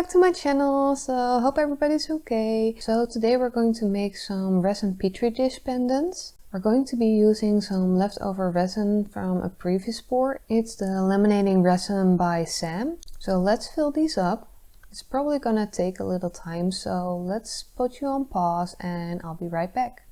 back to my channel. So hope everybody's okay. So today we're going to make some resin petri dish pendants. We're going to be using some leftover resin from a previous pour. It's the laminating resin by Sam. So let's fill these up. It's probably gonna take a little time, so let's put you on pause and I'll be right back.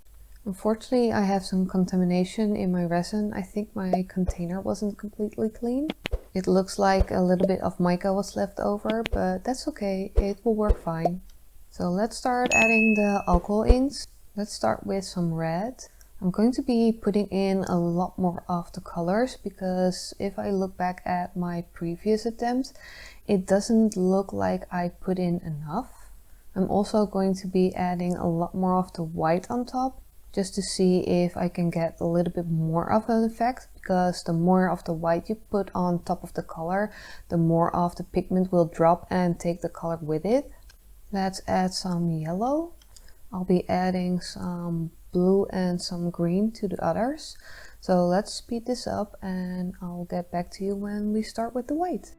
Unfortunately, I have some contamination in my resin. I think my container wasn't completely clean. It looks like a little bit of mica was left over, but that's okay, it will work fine. So let's start adding the alcohol inks. Let's start with some red. I'm going to be putting in a lot more of the colors because if I look back at my previous attempts, it doesn't look like I put in enough. I'm also going to be adding a lot more of the white on top, just to see if I can get a little bit more of an effect, because the more of the white you put on top of the color, the more of the pigment will drop and take the color with it. Let's add some yellow. I'll be adding some blue and some green to the others. So let's speed this up and I'll get back to you when we start with the white.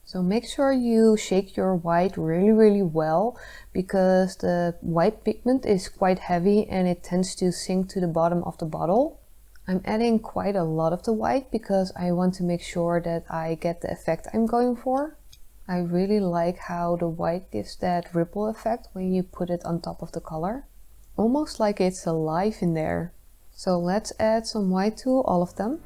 So make sure you shake your white really well, because the white pigment is quite heavy and it tends to sink to the bottom of the bottle. I'm adding quite a lot of the white because I want to make sure that I get the effect I'm going for. I really like how the white gives that ripple effect when you put it on top of the color. Almost like it's alive in there. So let's add some white to all of them.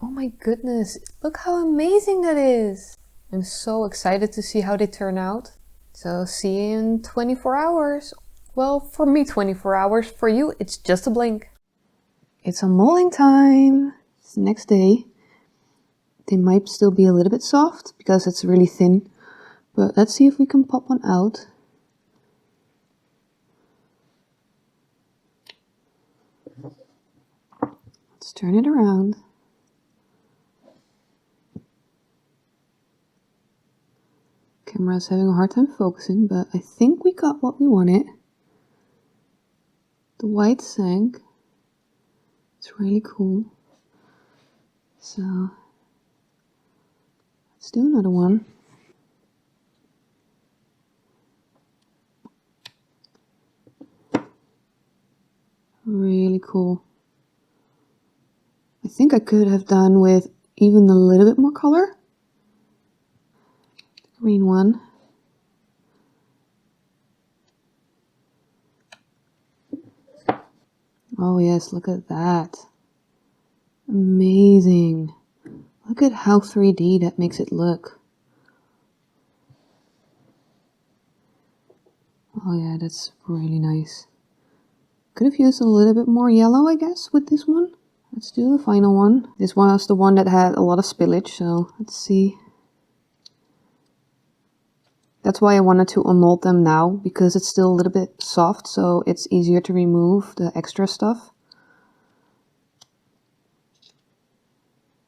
Oh my goodness, look how amazing that is! I'm so excited to see how they turn out. So see you in 24 hours. Well, for me 24 hours, for you it's just a blink. It's unmolding time! It's the next day. They might still be a little bit soft because it's really thin, but let's see if we can pop one out. Let's turn it around. Camera's having a hard time focusing, but I think we got what we wanted. The white sank. It's really cool. So let's do another one. Really cool. I think I could have done with even a little bit more color. Green one. Oh yes, look at that. Amazing. Look at how 3D that makes it look. Oh yeah, that's really nice. Could have used a little bit more yellow, I guess, with this one. Let's do the final one. This one was the one that had a lot of spillage, so let's see. That's why I wanted to unmold them now, because it's still a little bit soft, so it's easier to remove the extra stuff.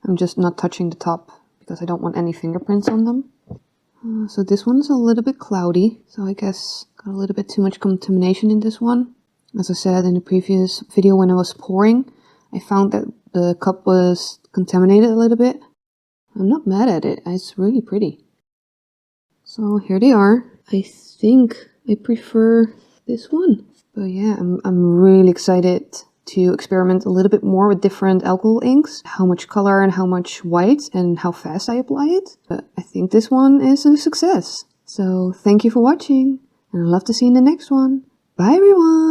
I'm just not touching the top because I don't want any fingerprints on them. So this one's a little bit cloudy, so I guess got a little bit too much contamination in this one. As I said in the previous video when I was pouring, I found that the cup was contaminated a little bit. I'm not mad at it, it's really pretty. So here they are. I think I prefer this one. But yeah, I'm really excited to experiment a little bit more with different alcohol inks. How much color and how much white and how fast I apply it. But I think this one is a success. So thank you for watching and I'd love to see you in the next one. Bye everyone!